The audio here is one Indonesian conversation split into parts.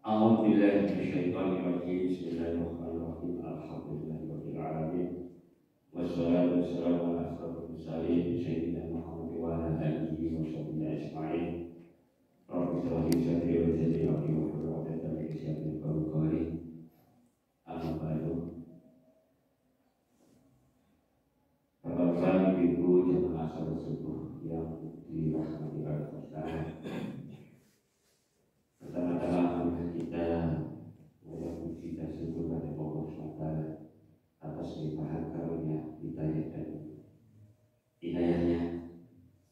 أعوذ بالله من الشيطان الرجيم بسم الله الرحمن الرحيم الحمد لله رب العالمين والصلاة والسلام على أشرف المرسلين سيدنا محمد وعلى آله وصحبه أجمعين رب اشرح لي صدري ويسر لي أمري واحلل عقدة من لساني يفقهوا قولي أما بعد Bapak Ibu jemaah salat subuh yang dirahmati Allah. Pertama-tama kita puji dan syukur kepada Allah SWT atas limpahan karunia hidayah dan inayahnya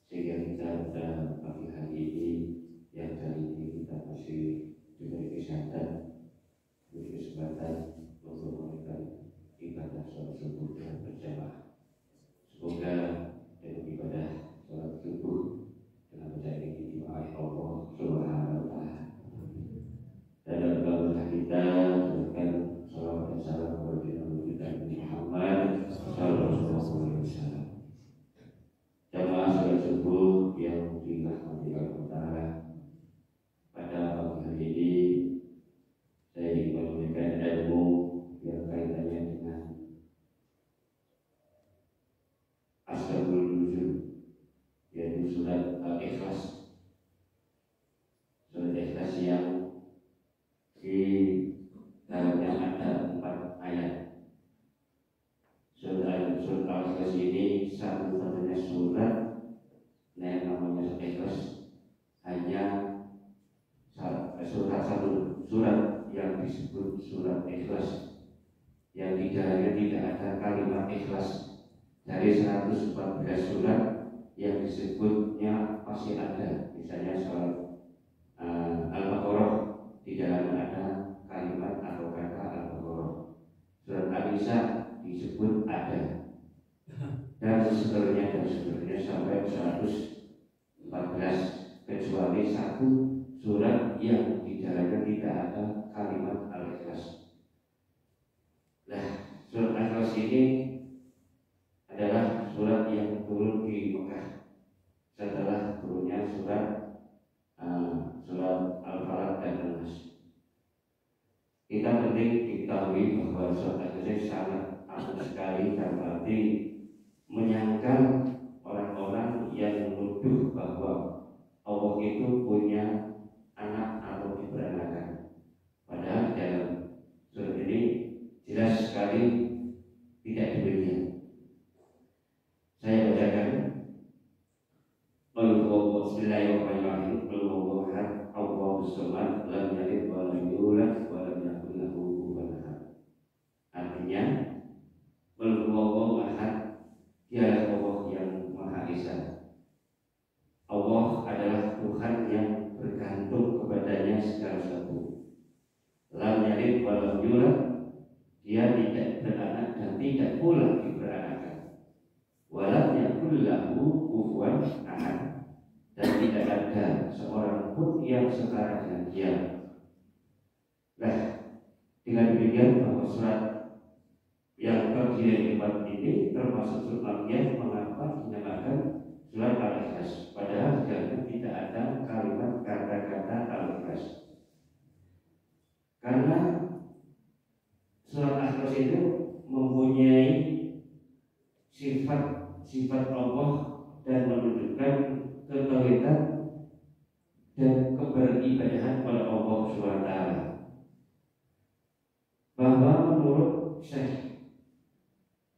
sehingga kita pada pagi hari ini yang kali ini kita masih diberi kesehatan, diberi kesempatan untuk melakukan ibadah salat subuh dengan berjamaah. Semoga dalam ibadah salat subuh dengan berjamaah ini dimarahi Allah Subhanahu wa Ta'ala. Dan dalam kita berikan salawat dan salam kepada Nabi Muhammad sallallahu alaihi wasallam. Jamaah salat subuh yang dirahmati Allah Taala, pada pagi hari ini saya ingin memberikan ilmu yang kaitannya dengan Asbabul Nuzul, yaitu surat Al-Ikhlas. Surat Al-Ikhlas yang di dalamnya ada 4 ayat. Surat Al-Ikhlas ini satu-satunya surat yang namanya Ikhlas, hanya surat yang disebut surat Ikhlas, yang di dalamnya tidak ada kalimat ikhlas. Dari 114 surat yang disebutnya masih ada, misalnya surat Al-Baqarah, di dalamnya ada kalimat atau kata Al-Baqarah. Surat Al-Nisa disebut ada, dan seterusnya sampai 114, kecuali satu surat yang di dalamnya tidak ada kalimat Al-Ikhlas. Nah, surat Al-Ikhlas ini adalah surat yang turun di Mekah setelah turunnya surat Al-Falaq dan An-Nas. Kita penting diketahui bahwa surat Al-Ikhlas sangat agung sekali, dan berarti menyangkal orang-orang yang menuduh bahwa Allah itu punya anak atau diperanakan. Padahal dalam surat ini jelas sekali tidak demikian. Saya bacakan. Bismillahirrahmanirrahim. Allahus samad, lam yalid wa lam yulad wa lam yakul lahu kufuwan ahad. Artinya, Allahu ahad, dialah Allah yang Maha Esa. Allah adalah Tuhan yang bergantung kepadanya segala sesuatu. Lam yalid wa lam yulad, dia tidak beranak dan tidak pula diberanakan. Walam yakul lahu kufuwan ahad, dan tidak ada seorang pun yang setara dengan dia. Nah, dengan demikian bahwa surat yang terdiri dari 4 ini termasuk surat yang mengapa dinamakan surat Al-Ikhlas, padahal dalamnya tidak ada kalimat kata-kata Al-Ikhlas. Karena surat Al-Ikhlas itu mempunyai sifat Allah dan menunjukkan ketauhidan dan keberibadahan kepada Allah SWT. Bahwa menurut Syekh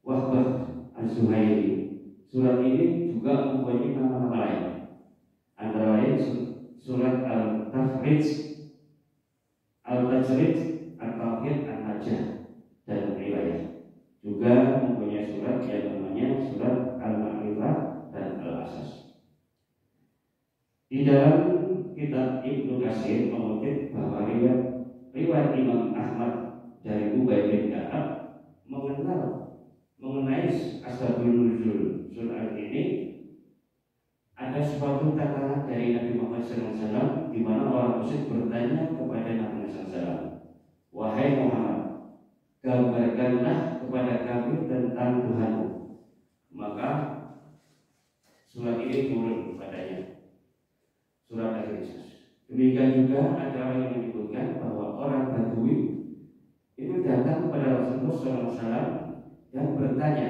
Wahbah Az-Zuhairi, surat ini juga mempunyai nama-nama lain, antara lain surat Al-Tafrij, Al-Tajrid, Al-Tauhid, Al-Najah, dan riwayat. Juga mempunyai surat yang namanya surat Al-Ma'rifah dan Al-Asas. Di dalam kitab Ibnu Katsir mengutip bahwa riwayat Imam Ahmad dari Ubay bin Ka'ab mengenai Asbabul Nuzul surat ini, ada suatu kata dari Nabi Muhammad SAW, di mana orang musyrik bertanya kepada Nabi Muhammad SAW, "Wahai Muhammad, gambarkanlah kepada kami tentang Tuhanmu." Maka surat ini turun kepadanya, surat Al-Ikhlas. Demikian juga ada orang yang menyebut menyebutkan bahwa orang Badui itu datang kepada Rasulullah SAW dan bertanya,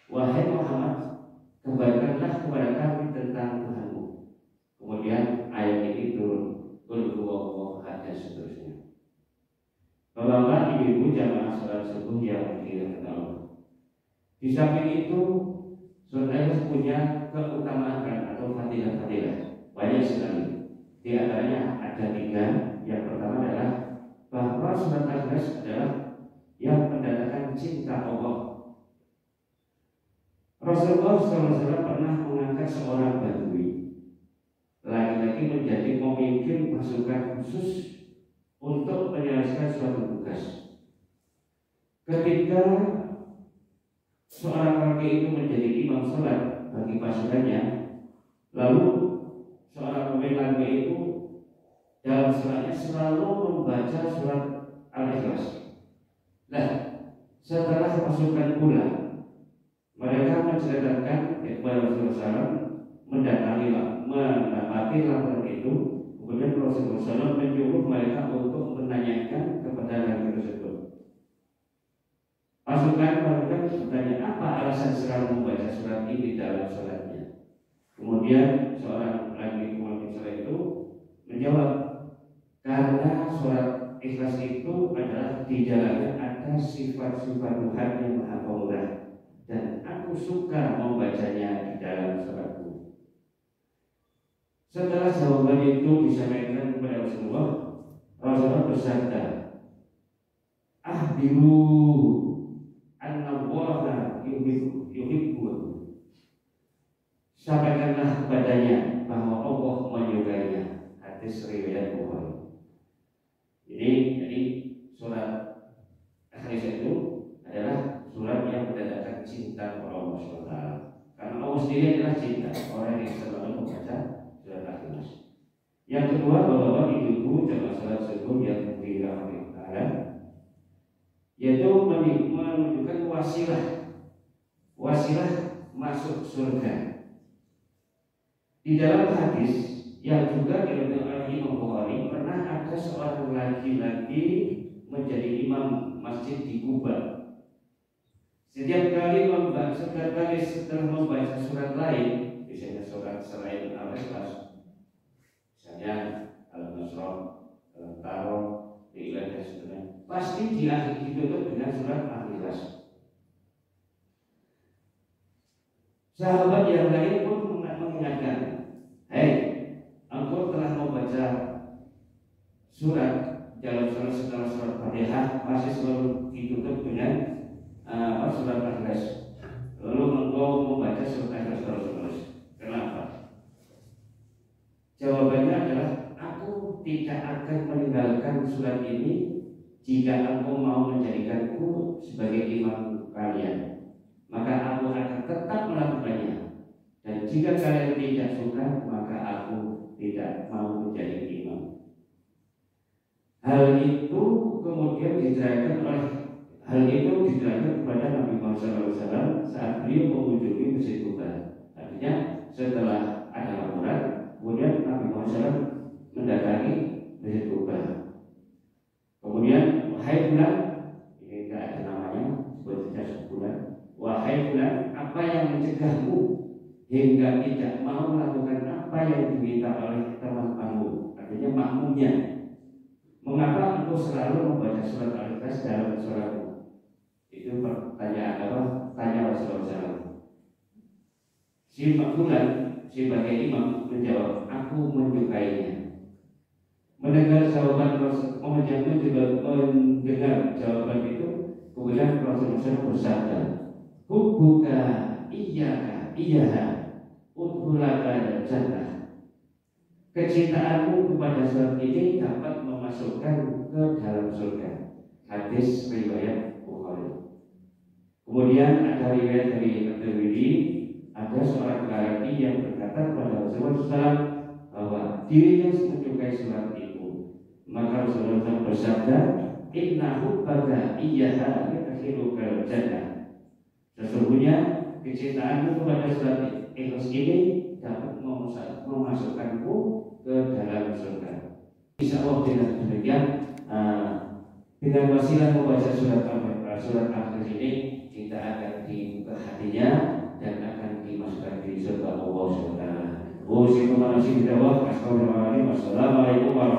wahai Muhammad, kabarkanlah kepada kami tentang Tuhanmu. Kemudian ayat ini turun, qul huwallahu ahad dan seterusnya. Bapak-bapak, ibu-ibu jamaah salat subuh yang dimuliakan Allah. Di samping itu, surat Al-Ikhlas punya keutamaan atau fadilah-fadilah banyak sekali. Di antaranya ada 3. Yang pertama adalah bahwa surat Al-Ikhlas adalah yang mendatangkan cinta Allah. Rasulullah SAW pernah mengangkat seorang Badui laki-laki menjadi pemimpin pasukan khusus untuk menyelesaikan suatu tugas. Ketika seorang laki itu menjadi imam sholat bagi pasukannya, lalu seorang pemimpin laki itu dalam sholatnya selalu membaca surat Al-Ikhlas. Nah, setelah pasukan pulang, mereka menceritakan kepada Rasulullah SAW, mendapati laporan itu. Kemudian Rasulullah SAW menyuruh mereka untuk menanyakan kepada laki tersebut. Pasukan bertanya, apa alasan selalu membaca surat ini dalam sholatnya? Kemudian seorang laki pemimpin sholat itu menjawab, karena surat Ikhlas itu adalah di dalamnya ada sifat-sifat Tuhan yang Maha Pemurah, dan aku suka membacanya di dalam sholatku. Setelah jawaban itu disampaikan kepada Rasulullah, Rasulullah bersabda, ahbiru annallaha yuhibbu. Sampaikanlah kepadanya bahwa Allah menyukainya. Hadis riwayat Bukhari. Jadi surat Al-Ikhlas itu adalah surat yang mendatangkan cinta kepada Allah SWT. Karena Allah sendiri adalah cinta. Orang yang selalu membaca surat Al-Ikhlas. Yang kedua, bahwa ibu-ibu jamaah salat subuh yang dirahmati Allah, yaitu menunjukkan wasilah masuk surga. Di dalam hadis yang juga diriwayatkan oleh Imam Bukhari, pernah ada seorang laki-laki menjadi imam masjid di Kuba. Setiap kali setelah membaca surat lain, misalnya surat selain Al-Ikhlas, misalnya Al-Nasr, Al-Taro, Al-Ikhlas dan sebagainya, pasti ditutup dengan surat Al-Ikhlas. Sahabat yang lain pun mengingatkan, hei, engkau telah membaca surat dalam setelah surat Fatihah masih selalu ditutup dengan surat Al-Ikhlas. Lalu engkau membaca surat Al-Ikhlas terus. Kenapa? Jawabannya adalah, aku tidak akan meninggalkan surat ini jika engkau mau menjadikanku sebagai imam kalian. Maka aku akan tetap melakukannya. Dan jika kalian tidak suka, maka aku tidak mau menjadi imam. Hal itu kemudian diterangkan kepada Nabi Muhammad SAW saat beliau mengunjungi Masjid Kuba. Artinya setelah ada laporan, kemudian Nabi Muhammad SAW mendatangi Masjid Kuba. Kemudian, wahai bulan, ini tidak ada namanya, sebut saja sebulan. Wahai bulan, apa yang mencegahmu hingga tidak mau melakukan apa yang diminta oleh teman-temanmu? Artinya makmumnya. Mengapa engkau selalu membaca surat Al-Ikhlas dalam sholatmu? Itu pertanyaan apa? Tanya Rasulullah SAW. Si bulan sebagai imam menjawab, aku menyukainya. Mendengar jawaban Rasulullah, mendengar jawaban itu, kemudian Rasulullah SAW bersabda, hubbuka iyaha udhulaka jannah. Kecintaanmu kepada surat ini dapat memasukkan ke dalam surga. Hadis riwayat Bukhari. Kemudian ada riwayat dari At-Tirmidzi, ada seorang laki-laki yang berkata kepada Rasulullah SAW bahwa dirinya menyukai surat itu. Maka Rasulullah SAW bersabda, inna hubbaka iyaha yudkhilukal jannah. Sesungguhnya kecintaanmu kepada surat Ikhlas ini dapat memasukkanku ke dalam surga. Insya Allah dengan demikian dengan wasilah membaca surat Al-Kahfi ini kita akan dibuka hatinya dan akan dimasukkan di surga Allah Subhanahu wa taala. Wassalamualaikum warahmatullahi wabarakatuh.